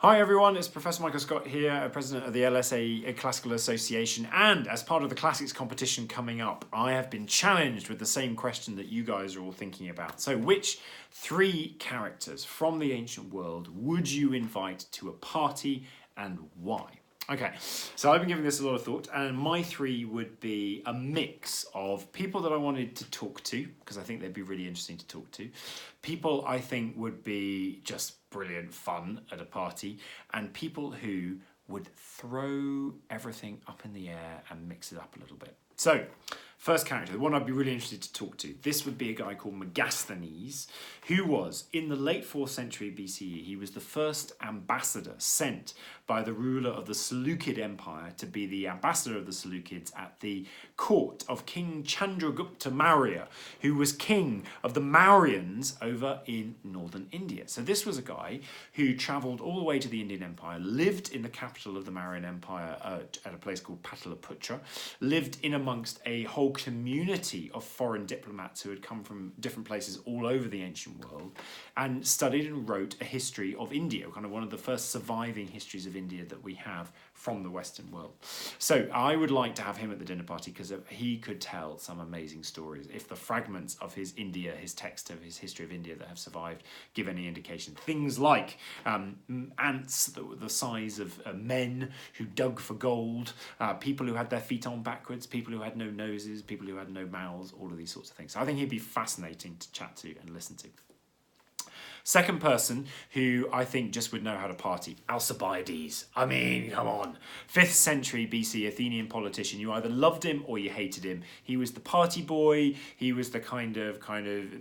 Hi everyone, it's Professor Michael Scott here, President of the LSA Classical Association, and as part of the Classics competition coming up, I have been challenged with the same question that you guys are all thinking about. So which three characters from the ancient world would you invite to a party and why? Okay, so I've been giving this a lot of thought, and my three would be a mix of people that I wanted to talk to, because I think they'd be really interesting to talk to, people I think would be just brilliant fun at a party, and people who would throw everything up in the air and mix it up a little bit. So, first character, the one I'd be really interested to talk to, this would be a guy called Megasthenes, who was, in the late 4th century BCE, he was the first ambassador sent by the ruler of the Seleucid Empire to be the ambassador of the Seleucids at the court of King Chandragupta Maurya, who was king of the Mauryans over in northern India. So this was a guy who travelled all the way to the Indian Empire, lived in the capital of the Mauryan Empire at a place called Pataliputra, lived in amongst a whole community of foreign diplomats who had come from different places all over the ancient world, and studied and wrote a history of India, kind of one of the first surviving histories of India that we have from the Western world. So I would like to have him at the dinner party because he could tell some amazing stories. If the fragments of his text of his history of India that have survived give any indication. Things like ants the size of men who dug for gold, people who had their feet on backwards, people who had no noses, people who had no mouths, all of these sorts of things. So I think he'd be fascinating to chat to and listen to. Second person who I think just would know how to party, Alcibiades. I mean, come on. 5th century BC Athenian politician. You either loved him or you hated him. He was the party boy. He was the kind of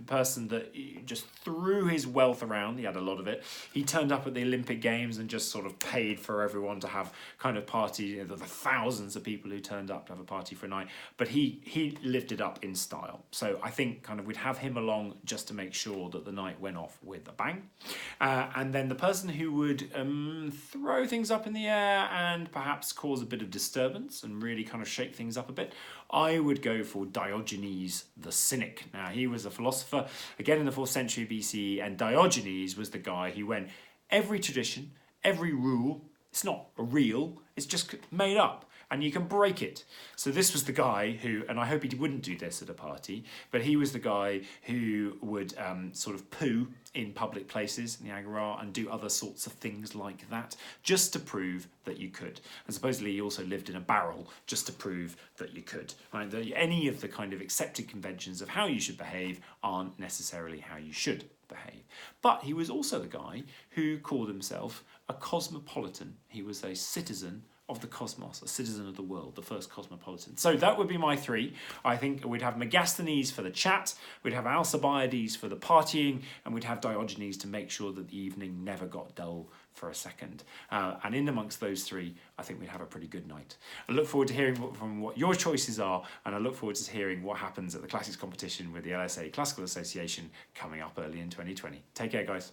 person that just threw his wealth around. He had a lot of it. He turned up at the Olympic Games and just sort of paid for everyone to have kind of party, you know, the thousands of people who turned up to have a party for a night. But he lived it up in style. So I think kind of we'd have him along just to make sure that the night went off with a bang. And then the person who would throw things up in the air and perhaps cause a bit of disturbance and really kind of shake things up a bit, I would go for Diogenes the Cynic. Now, he was a philosopher, again in the 4th century BCE, and Diogenes was the guy who went, every tradition, every rule, it's not real, it's just made up. And you can break it. So this was the guy who, and I hope he wouldn't do this at a party, but he was the guy who would sort of poo in public places in the agora and do other sorts of things like that, just to prove that you could. And supposedly he also lived in a barrel just to prove that you could. Right? Any of the kind of accepted conventions of how you should behave aren't necessarily how you should behave. But he was also the guy who called himself a cosmopolitan. He was a citizen of the cosmos, a citizen of the world, the first cosmopolitan. So that would be my three. I think we'd have Megasthenes for the chat, we'd have Alcibiades for the partying, and we'd have Diogenes to make sure that the evening never got dull for a second. And in amongst those three, I think we'd have a pretty good night. I look forward to hearing from what your choices are, and I look forward to hearing what happens at the Classics competition with the LSA Classical Association coming up early in 2020. Take care, guys.